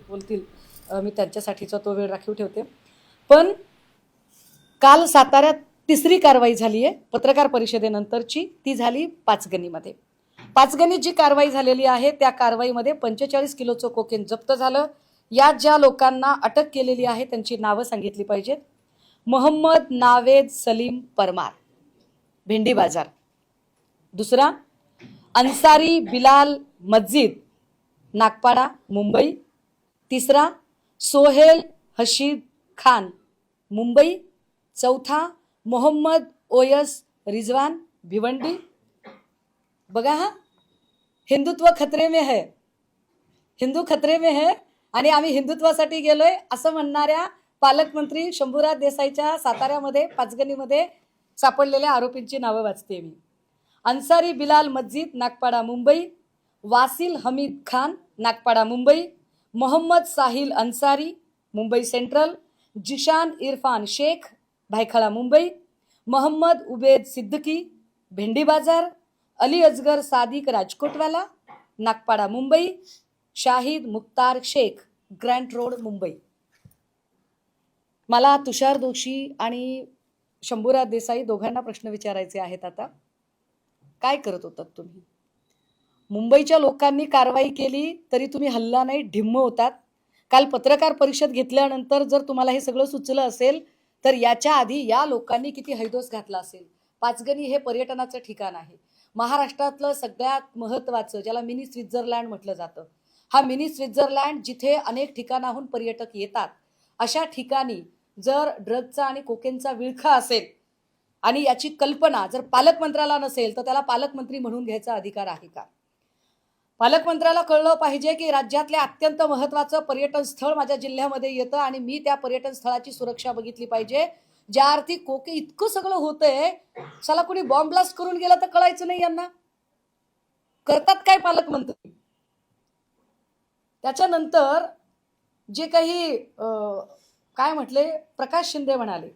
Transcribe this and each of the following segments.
बोलतील मी त्यांच्यासाठीचा तो वेळ राखीव ठेवते. पण काल साताऱ्यात तिसरी कारवाई झाली आहे पत्रकार परिषदेनंतरची, ती झाली पाचगणीमध्ये. पाचगणीत जी कारवाई झालेली आहे त्या कारवाईमध्ये 45 किलोचं कोकेन जप्त झालं. यात ज्या लोकांना अटक केलेली आहे त्यांची नावं सांगितली पाहिजेत. मोहम्मद नावेद सलीम परमार, भेंडी बाजार. दुसरा अन्सारी बिलाल मस्जिद, नागपाडा मुंबई. तिसरा सोहेल हशीद खान, मुंबई. चौथा मोहम्मद ओयस रिजवान, भिवंडी. बघा हा, हिंदुत्व खतरे में है, हिंदू खतरे में है. आणि आम्ही हिंदुत्वासाठी गेलोय असं म्हणणाऱ्या पालकमंत्री शंभूराज देसाईच्या साताऱ्यामध्ये पाचगणीमध्ये सापडलेल्या आरोपींची नावं वाचते मी. Ansari Bilal Masjid, Nagpada Mumbai. Wasil Hamid Khan, Nagpada Mumbai. Mohammad Sahil Ansari, Mumbai Central. Zishan Irfan Shaikh, Byculla Mumbai. Mohammad Ubed Siddiqui, Bhendi Bazaar. Ali Asgar Sadiq Rajkotwala, Nagpada Mumbai. Shahid Mukhtar Shaikh, Grant Road Mumbai. मला तुषार दोशी आणि शंभूराज देसाई दोघांना प्रश्न विचारायचे आहेत. आता काय करत होतात तुम्ही? मुंबईच्या लोकांनी कारवाई केली तरी तुम्ही हल्ला नाही, ढिम्म होतात. काल पत्रकार परिषद घेतल्यानंतर जर तुम्हाला हे सगळं सुचलं असेल तर याच्या आधी या लोकांनी किती हैदोस घातला असेल. पाचगणी हे पर्यटनाचं ठिकाण आहे, महाराष्ट्रातलं सगळ्यात महत्त्वाचं, ज्याला मिनी स्वित्झर्लंड म्हटलं जातं. हा मिनी स्वित्झर्लंड जिथे अनेक ठिकाणाहून पर्यटक येतात, अशा ठिकाणी जर ड्रगचा आणि कोकेनचा विळखा असेल आणि याची कल्पना जर पालकमंत्र्याला नसेल तर त्याला पालकमंत्री म्हणून घ्यायचा अधिकार आहे का? पालकमंत्र्याला कळलं पाहिजे की राज्यातले अत्यंत महत्त्वाचं पर्यटन स्थळ माझ्या जिल्ह्यामध्ये येतं आणि मी त्या पर्यटन स्थळाची सुरक्षा बघितली पाहिजे. ज्या अर्थी कोके इतकं सगळं होतंय, चला कुणी बॉम्ब ब्लास्ट करून गेला तर कळायचं नाही यांना. करतात काय पालकमंत्री? त्याच्यानंतर जे काही काय म्हटले, प्रकाश शिंदे म्हणाले.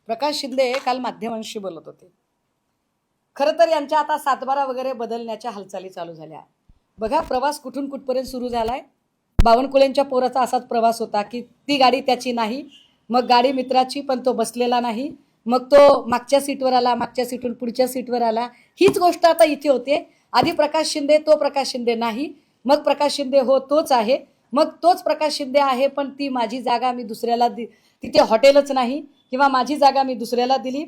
प्रकाश शिंदे काल माध्यमांशी बोलत होते. खरं तर यांच्या आता सातबारा वगैरे बदलण्याच्या हालचाली चालू झाल्या. बघा प्रवास कुठून कुठपर्यंत सुरू झालाय. बावनकुळेंच्या पोराचा असाच प्रवास होता की ती गाडी त्याची नाही, मग गाडी मित्राची पण तो बसलेला नाही, मग तो मागच्या सीटवर आला, मागच्या सीटून पुढच्या सीटवर आला. हीच गोष्ट आता इथे होते. आधी प्रकाश शिंदे, तो प्रकाश शिंदे नाही, मग प्रकाश शिंदे हो तोच आहे, मग तोच प्रकाश शिंदे आहे पण ती माझी जागा मी दुसऱ्याला तिथे हॉटेलच नाही किंवा माझी जागा मी दुसऱ्याला दिली.